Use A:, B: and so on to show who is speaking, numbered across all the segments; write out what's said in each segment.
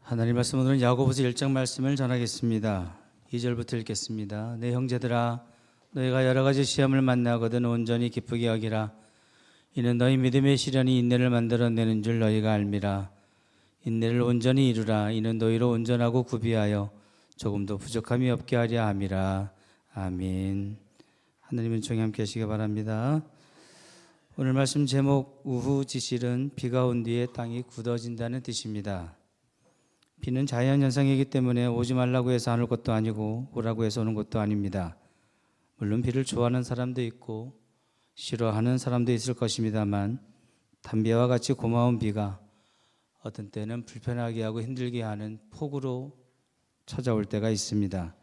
A: 하나님 말씀 오늘은 야고보서 1장 말씀을 전하겠습니다. 2절부터 읽겠습니다. 내 형제들아 너희가 여러 가지 시험을 만나거든 온전히 기쁘게 여기라. 이는 너희 믿음의 시련이 인내를 만들어내는 줄 너희가 알미라. 인내를 온전히 이루라. 이는 너희로 온전하고 구비하여 조금도 부족함이 없게 하려 함이라. 아멘. 하나님은 종이 함께 하시기 바랍니다. 오늘 말씀 제목 우후지실은 비가 온 뒤에 땅이 굳어진다는 뜻입니다. 비는 자연현상이기 때문에 오지 말라고 해서 안 올 것도 아니고 오라고 해서 오는 것도 아닙니다. 물론 비를 좋아하는 사람도 있고 싫어하는 사람도 있을 것입니다만 담비와 같이 고마운 비가 어떤 때는 불편하게 하고 힘들게 하는 폭우로 찾아올 때가 있습니다.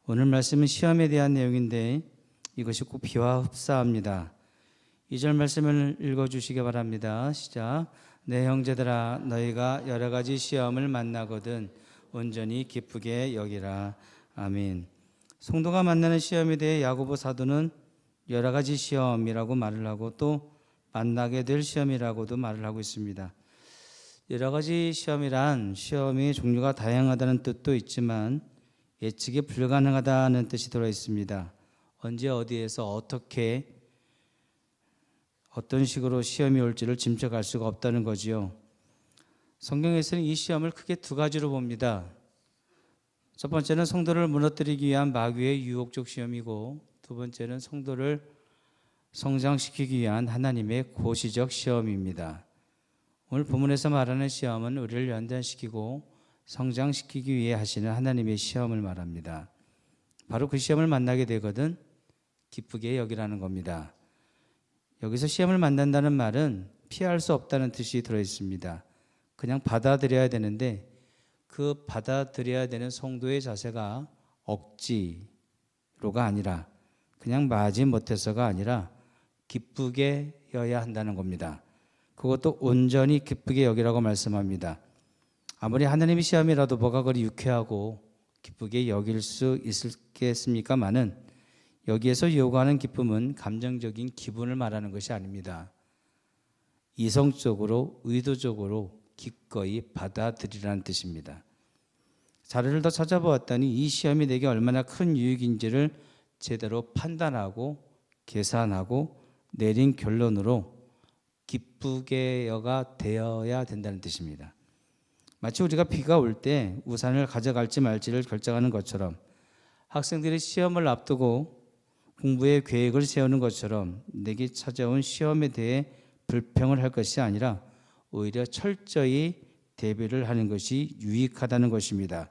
A: 오늘 말씀은 시험에 대한 내용인데 이것이 꼭 비와 흡사합니다. 2절 말씀을 읽어주시기 바랍니다. 시작. 내 형제들아 너희가 여러 가지 시험을 만나거든 온전히 기쁘게 여기라. 아멘. 성도가 만나는 시험에 대해 야고보 사도는 여러 가지 시험이라고 말을 하고 또 만나게 될 시험이라고도 말을 하고 있습니다. 여러 가지 시험이란 시험의 종류가 다양하다는 뜻도 있지만 예측이 불가능하다는 뜻이 들어 있습니다. 언제 어디에서 어떻게 어떤 식으로 시험이 올지를 짐작할 수가 없다는 거지요. 성경에서는 이 시험을 크게 두 가지로 봅니다. 첫 번째는 성도를 무너뜨리기 위한 마귀의 유혹적 시험이고 두 번째는 성도를 성장시키기 위한 하나님의 고시적 시험입니다. 오늘 본문에서 말하는 시험은 우리를 연단시키고 성장시키기 위해 하시는 하나님의 시험을 말합니다. 바로 그 시험을 만나게 되거든 기쁘게 여기라는 겁니다. 여기서 시험을 만난다는 말은 피할 수 없다는 뜻이 들어있습니다. 그냥 받아들여야 되는데 그 받아들여야 되는 성도의 자세가 억지로가 아니라 그냥 마지 못해서가 아니라 기쁘게 여야 한다는 겁니다. 그것도 온전히 기쁘게 여기라고 말씀합니다. 아무리 하나님의 시험이라도 뭐가 그리 유쾌하고 기쁘게 여길 수 있겠습니까마는 여기에서 요구하는 기쁨은 감정적인 기분을 말하는 것이 아닙니다. 이성적으로 의도적으로 기꺼이 받아들이라는 뜻입니다. 자료를 더 찾아보았더니 이 시험이 내게 얼마나 큰 유익인지를 제대로 판단하고 계산하고 내린 결론으로 기쁘게 여가 되어야 된다는 뜻입니다. 마치 우리가 비가 올 때 우산을 가져갈지 말지를 결정하는 것처럼 학생들이 시험을 앞두고 공부의 계획을 세우는 것처럼 내게 찾아온 시험에 대해 불평을 할 것이 아니라 오히려 철저히 대비를 하는 것이 유익하다는 것입니다.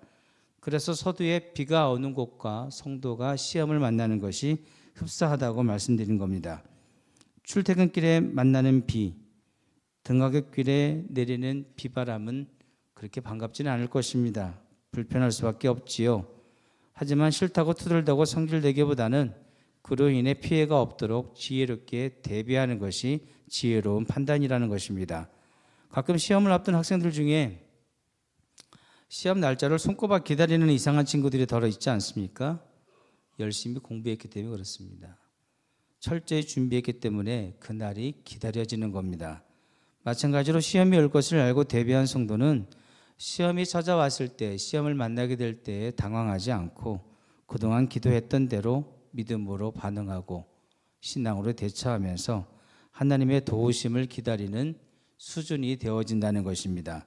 A: 그래서 서두에 비가 오는 곳과 성도가 시험을 만나는 것이 흡사하다고 말씀드린 겁니다. 출퇴근길에 만나는 비, 등하굣길에 내리는 비바람은 그렇게 반갑지는 않을 것입니다. 불편할 수밖에 없지요. 하지만 싫다고 투덜대고 성질내기보다는 그로 인해 피해가 없도록 지혜롭게 대비하는 것이 지혜로운 판단이라는 것입니다. 가끔 시험을 앞둔 학생들 중에 시험 날짜를 손꼽아 기다리는 이상한 친구들이 더러 있지 않습니까? 열심히 공부했기 때문에 그렇습니다. 철저히 준비했기 때문에 그날이 기다려지는 겁니다. 마찬가지로 시험이 올 것을 알고 대비한 성도는 시험이 찾아왔을 때, 시험을 만나게 될 때 당황하지 않고 그동안 기도했던 대로 믿음으로 반응하고 신앙으로 대처하면서 하나님의 도우심을 기다리는 수준이 되어진다는 것입니다.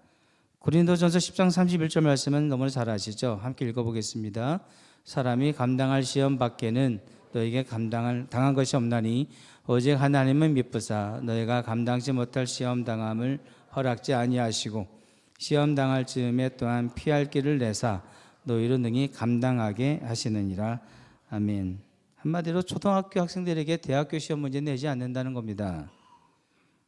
A: 고린도전서 10장 31절 말씀은 너무나 잘 아시죠? 함께 읽어보겠습니다. 사람이 감당할 시험 밖에는 너에게 당한 것이 없나니 오직 하나님은 미쁘사 너희가 감당치 못할 시험 당함을 허락지 아니하시고 시험 당할 즈음에 또한 피할 길을 내사 너희로 능히 감당하게 하시느니라. 아멘. 한마디로 초등학교 학생들에게 대학교 시험 문제 내지 않는다는 겁니다.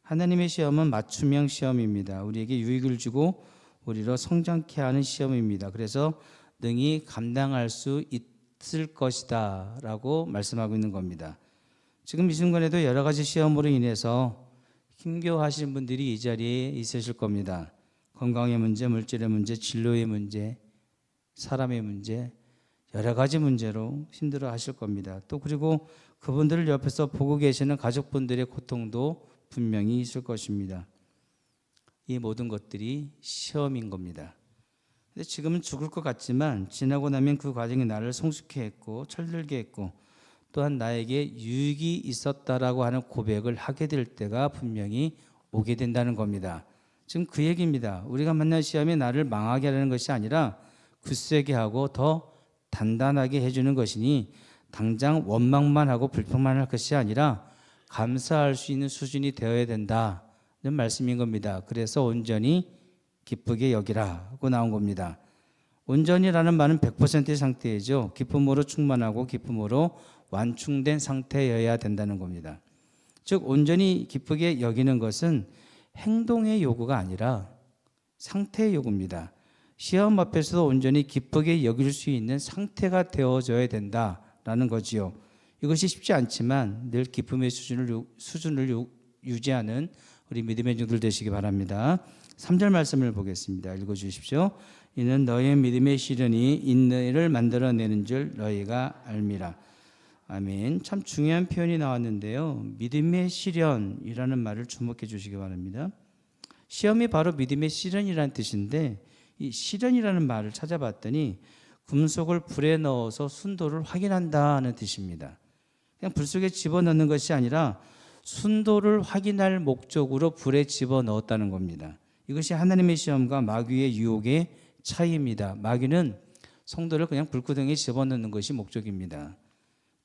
A: 하나님의 시험은 맞춤형 시험입니다. 우리에게 유익을 주고 우리로 성장케 하는 시험입니다. 그래서 능히 감당할 수 있을 것이다 라고 말씀하고 있는 겁니다. 지금 이 순간에도 여러 가지 시험으로 인해서 힘겨워하시는 분들이 이 자리에 있으실 겁니다. 건강의 문제, 물질의 문제, 진로의 문제, 사람의 문제, 여러 가지 문제로 힘들어 하실 겁니다. 또 그리고 그분들을 옆에서 보고 계시는 가족분들의 고통도 분명히 있을 것입니다. 이 모든 것들이 시험인 겁니다. 근데 지금은 죽을 것 같지만 지나고 나면 그 과정이 나를 성숙해 했고 철들게 했고 또한 나에게 유익이 있었다라고 하는 고백을 하게 될 때가 분명히 오게 된다는 겁니다. 지금 그 얘기입니다. 우리가 만난 시험이 나를 망하게 하는 것이 아니라 굳세게 하고 더 단단하게 해주는 것이니 당장 원망만 하고 불평만 할 것이 아니라 감사할 수 있는 수준이 되어야 된다는 말씀인 겁니다. 그래서 온전히 기쁘게 여기라고 나온 겁니다. 온전이라는 말은 100%의 상태이죠. 기쁨으로 충만하고 기쁨으로 완충된 상태여야 된다는 겁니다. 즉 온전히 기쁘게 여기는 것은 행동의 요구가 아니라 상태의 요구입니다. 시험 앞에서도 온전히 기쁘게 여길 수 있는 상태가 되어져야 된다라는 거지요. 이것이 쉽지 않지만 늘 기쁨의 수준을 유지하는 우리 믿음의 종들 되시기 바랍니다. 3절 말씀을 보겠습니다. 읽어주십시오. 이는 너의 믿음의 시련이 인내를 만들어내는 줄 너희가 알미라. 아멘. 참 중요한 표현이 나왔는데요. 믿음의 시련이라는 말을 주목해 주시기 바랍니다. 시험이 바로 믿음의 시련이라는 뜻인데 이 시련이라는 말을 찾아봤더니 금속을 불에 넣어서 순도를 확인한다는 뜻입니다. 그냥 불 속에 집어넣는 것이 아니라 순도를 확인할 목적으로 불에 집어넣었다는 겁니다. 이것이 하나님의 시험과 마귀의 유혹의 차이입니다. 마귀는 성도를 그냥 불구덩이에 집어넣는 것이 목적입니다.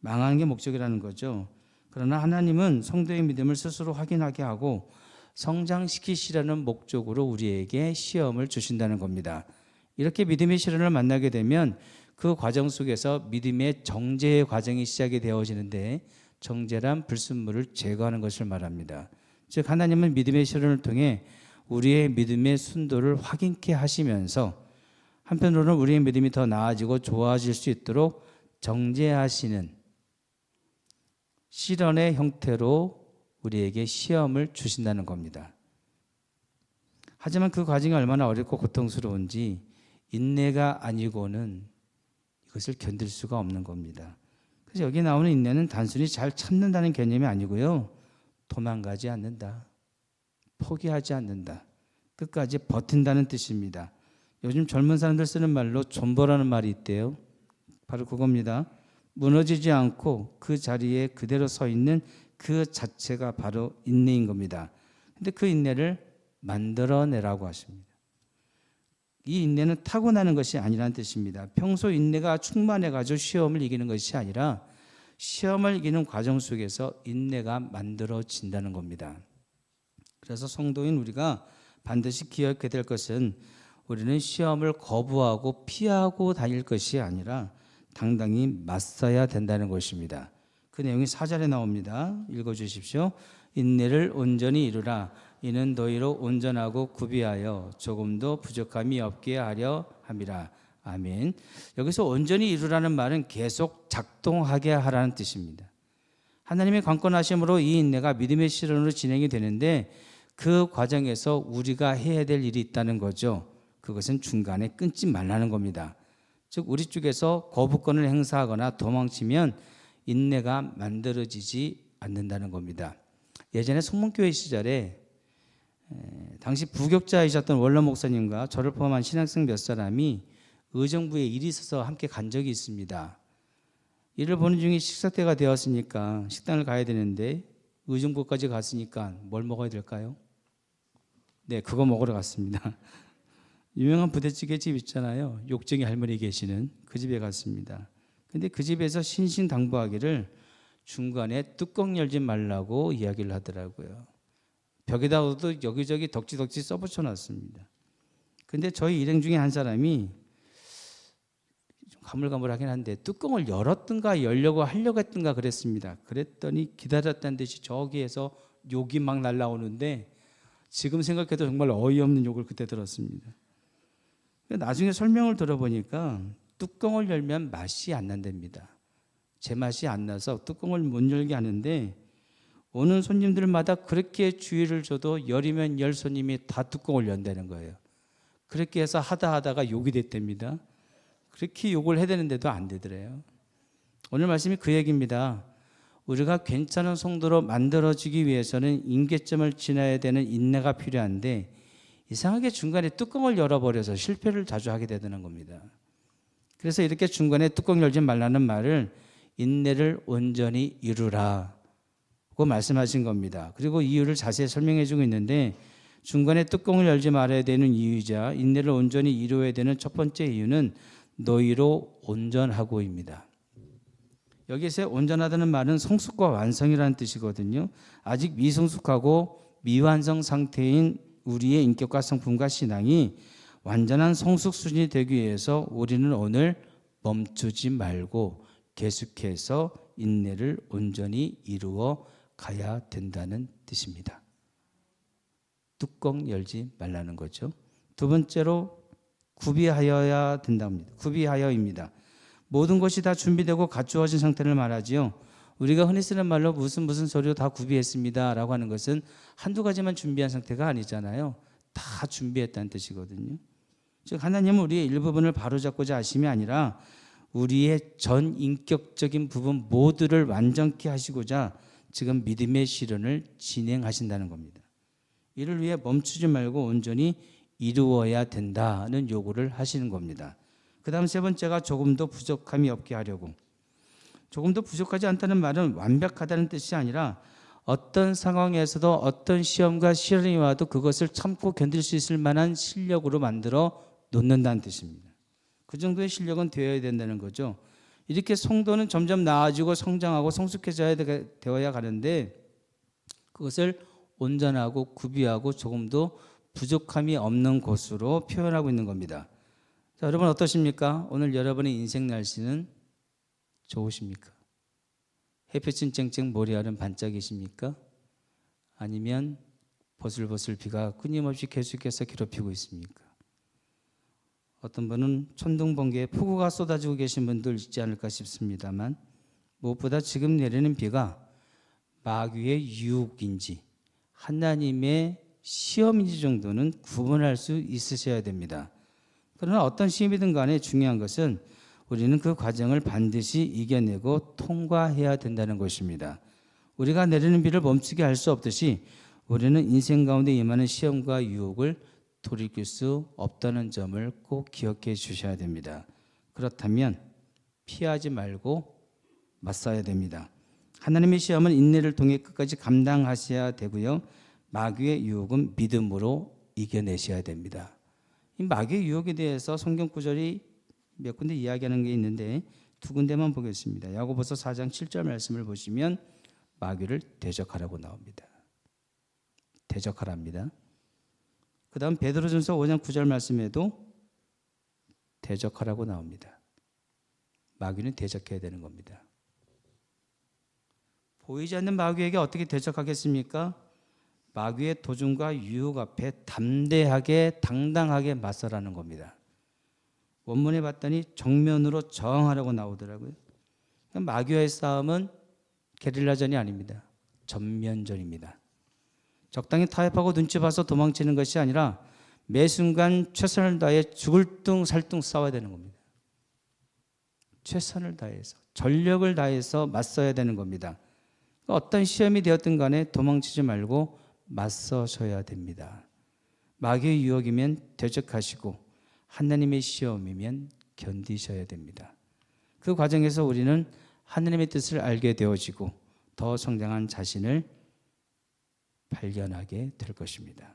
A: 망하는 게 목적이라는 거죠. 그러나 하나님은 성도의 믿음을 스스로 확인하게 하고 성장시키시라는 목적으로 우리에게 시험을 주신다는 겁니다. 이렇게 믿음의 시련을 만나게 되면 그 과정 속에서 믿음의 정죄의 과정이 시작이 되어지는데 정죄란 불순물을 제거하는 것을 말합니다. 즉 하나님은 믿음의 시련을 통해 우리의 믿음의 순도를 확인케 하시면서 한편으로는 우리의 믿음이 더 나아지고 좋아질 수 있도록 정죄하시는 시련의 형태로 우리에게 시험을 주신다는 겁니다. 하지만 그 과정이 얼마나 어렵고 고통스러운지 인내가 아니고는 이것을 견딜 수가 없는 겁니다. 그래서 여기 나오는 인내는 단순히 잘 참는다는 개념이 아니고요. 도망가지 않는다. 포기하지 않는다. 끝까지 버틴다는 뜻입니다. 요즘 젊은 사람들 쓰는 말로 존버라는 말이 있대요. 바로 그겁니다. 무너지지 않고 그 자리에 그대로 서 있는 그 자체가 바로 인내인 겁니다. 근데 그 인내를 만들어내라고 하십니다. 이 인내는 타고나는 것이 아니라는 뜻입니다. 평소 인내가 충만해가지고 시험을 이기는 것이 아니라 시험을 이기는 과정 속에서 인내가 만들어진다는 겁니다. 그래서 성도인 우리가 반드시 기억해야 될 것은 우리는 시험을 거부하고 피하고 다닐 것이 아니라 당당히 맞서야 된다는 것입니다. 그 내용이 4절에 나옵니다. 읽어주십시오. 인내를 온전히 이루라. 이는 너희로 온전하고 구비하여 조금도 부족함이 없게 하려 함이라. 아멘. 여기서 온전히 이루라는 말은 계속 작동하게 하라는 뜻입니다. 하나님의 강권하심으로 이 인내가 믿음의 실현으로 진행이 되는데 그 과정에서 우리가 해야 될 일이 있다는 거죠. 그것은 중간에 끊지 말라는 겁니다. 즉 우리 쪽에서 거부권을 행사하거나 도망치면 인내가 만들어지지 않는다는 겁니다. 예전에 성문교회 시절에 당시 부격자이셨던 원로 목사님과 저를 포함한 신학생 몇 사람이 의정부에 일이 있어서 함께 간 적이 있습니다. 일을 보는 중에 식사 때가 되었으니까 식당을 가야 되는데 의정부까지 갔으니까 뭘 먹어야 될까요? 네, 그거 먹으러 갔습니다. 유명한 부대찌개 집 있잖아요. 욕쟁이 할머니 계시는 그 집에 갔습니다. 근데 그 집에서 신신당부하기를 중간에 뚜껑 열지 말라고 이야기를 하더라고요. 벽에다가도 여기저기 덕지덕지 써붙여 놨습니다. 근데 저희 일행 중에 한 사람이 좀 가물가물하긴 한데 뚜껑을 열었든가 열려고 하려고 했든가 그랬습니다. 그랬더니 기다렸다는 듯이 저기에서 욕이 막 날라오는데 지금 생각해도 정말 어이없는 욕을 그때 들었습니다. 나중에 설명을 들어보니까 뚜껑을 열면 맛이 안 난답니다. 제맛이 안 나서 뚜껑을 못 열게 하는데 오는 손님들마다 그렇게 주의를 줘도 열이면 열 손님이 다 뚜껑을 연다는 거예요. 그렇게 해서 하다가 욕이 됐답니다. 그렇게 욕을 해야 되는데도 안 되더래요. 오늘 말씀이 그 얘기입니다. 우리가 괜찮은 성도로 만들어지기 위해서는 임계점을 지나야 되는 인내가 필요한데 이상하게 중간에 뚜껑을 열어버려서 실패를 자주 하게 되는 겁니다. 그래서 이렇게 중간에 뚜껑 열지 말라는 말을 인내를 온전히 이루라고 말씀하신 겁니다. 그리고 이유를 자세히 설명해 주고 있는데 중간에 뚜껑을 열지 말아야 되는 이유이자 인내를 온전히 이루어야 되는 첫 번째 이유는 너희로 온전하고입니다. 여기서 온전하다는 말은 성숙과 완성이라는 뜻이거든요. 아직 미성숙하고 미완성 상태인 우리의 인격과 성품과 신앙이 완전한 성숙 수준이 되기 위해서 우리는 오늘 멈추지 말고 계속해서 인내를 온전히 이루어 가야 된다는 뜻입니다. 뚜껑 열지 말라는 거죠. 두 번째로 구비하여야 된답니다. 구비하여입니다. 모든 것이 다 준비되고 갖추어진 상태를 말하지요. 우리가 흔히 쓰는 말로 무슨 서류 다 구비했습니다 라고 하는 것은 한두 가지만 준비한 상태가 아니잖아요. 다 준비했다는 뜻이거든요. 즉 하나님은 우리의 일부분을 바로잡고자 하심이 아니라 우리의 전 인격적인 부분 모두를 완전케 하시고자 지금 믿음의 실현을 진행하신다는 겁니다. 이를 위해 멈추지 말고 온전히 이루어야 된다는 요구를 하시는 겁니다. 그 다음 세 번째가 조금도 부족함이 없게 하려고. 조금도 부족하지 않다는 말은 완벽하다는 뜻이 아니라 어떤 상황에서도 어떤 시험과 시련이 와도 그것을 참고 견딜 수 있을 만한 실력으로 만들어 놓는다는 뜻입니다. 그 정도의 실력은 되어야 된다는 거죠. 이렇게 성도는 점점 나아지고 성장하고 성숙해져야 되어야 가는데 그것을 온전하고 구비하고 조금도 부족함이 없는 것으로 표현하고 있는 겁니다. 자, 여러분 어떠십니까? 오늘 여러분의 인생 날씨는 좋으십니까? 햇빛은 쨍쨍 모래알은 반짝이십니까? 아니면 보슬보슬 비가 끊임없이 계속해서 괴롭히고 있습니까? 어떤 분은 천둥번개에 폭우가 쏟아지고 계신 분들 있지 않을까 싶습니다만 무엇보다 지금 내리는 비가 마귀의 유혹인지 하나님의 시험인지 정도는 구분할 수 있으셔야 됩니다. 그러나 어떤 시험이든 간에 중요한 것은 우리는 그 과정을 반드시 이겨내고 통과해야 된다는 것입니다. 우리가 내리는 비를 멈추게 할 수 없듯이 우리는 인생 가운데 임하는 시험과 유혹을 돌이킬 수 없다는 점을 꼭 기억해 주셔야 됩니다. 그렇다면 피하지 말고 맞서야 됩니다. 하나님의 시험은 인내를 통해 끝까지 감당하셔야 되고요. 마귀의 유혹은 믿음으로 이겨내셔야 됩니다. 이 마귀의 유혹에 대해서 성경 구절이 몇 군데 이야기하는 게 있는데 두 군데만 보겠습니다. 야고보서 4장 7절 말씀을 보시면 마귀를 대적하라고 나옵니다. 대적하랍니다. 그 다음 베드로전서 5장 9절 말씀에도 대적하라고 나옵니다. 마귀는 대적해야 되는 겁니다. 보이지 않는 마귀에게 어떻게 대적하겠습니까? 마귀의 도전과 유혹 앞에 담대하게 당당하게 맞서라는 겁니다. 원문에 봤더니 정면으로 저항하라고 나오더라고요. 마귀와의 싸움은 게릴라전이 아닙니다. 전면전입니다. 적당히 타협하고 눈치 봐서 도망치는 것이 아니라 매 순간 최선을 다해 죽을 둥 살 둥 싸워야 되는 겁니다. 최선을 다해서 전력을 다해서 맞서야 되는 겁니다. 어떤 시험이 되었든 간에 도망치지 말고 맞서셔야 됩니다. 마귀의 유혹이면 대적하시고 하나님의 시험이면 견디셔야 됩니다. 그 과정에서 우리는 하나님의 뜻을 알게 되어지고 더 성장한 자신을 발견하게 될 것입니다.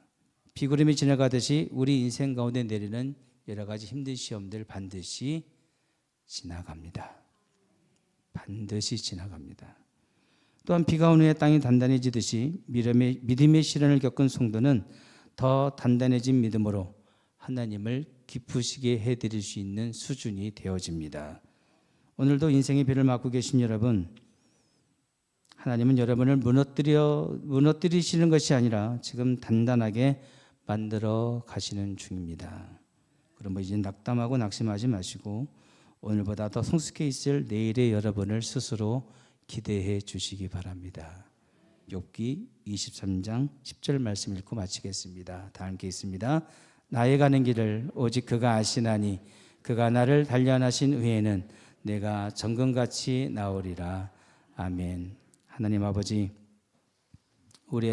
A: 비구름이 지나가듯이 우리 인생 가운데 내리는 여러 가지 힘든 시험들 반드시 지나갑니다. 반드시 지나갑니다. 또한 비가 온 후에 땅이 단단해지듯이 믿음의 시련을 겪은 성도는 더 단단해진 믿음으로 하나님을 기쁘시게 해드릴 수 있는 수준이 되어집니다. 오늘도 인생의 비를 맞고 계신 여러분, 하나님은 여러분을 무너뜨리시는 것이 아니라 지금 단단하게 만들어 가시는 중입니다. 그럼 이제 낙담하고 낙심하지 마시고 오늘보다 더 성숙해 있을 내일의 여러분을 스스로 기대해 주시기 바랍니다. 욥기 23장 10절 말씀 읽고 마치겠습니다. 다 함께 있습니다. 나의 가는 길을 오직 그가 아시나니 그가 나를 단련하신 후에는 내가 정금같이 나오리라. 아멘. 하나님 아버지, 우리의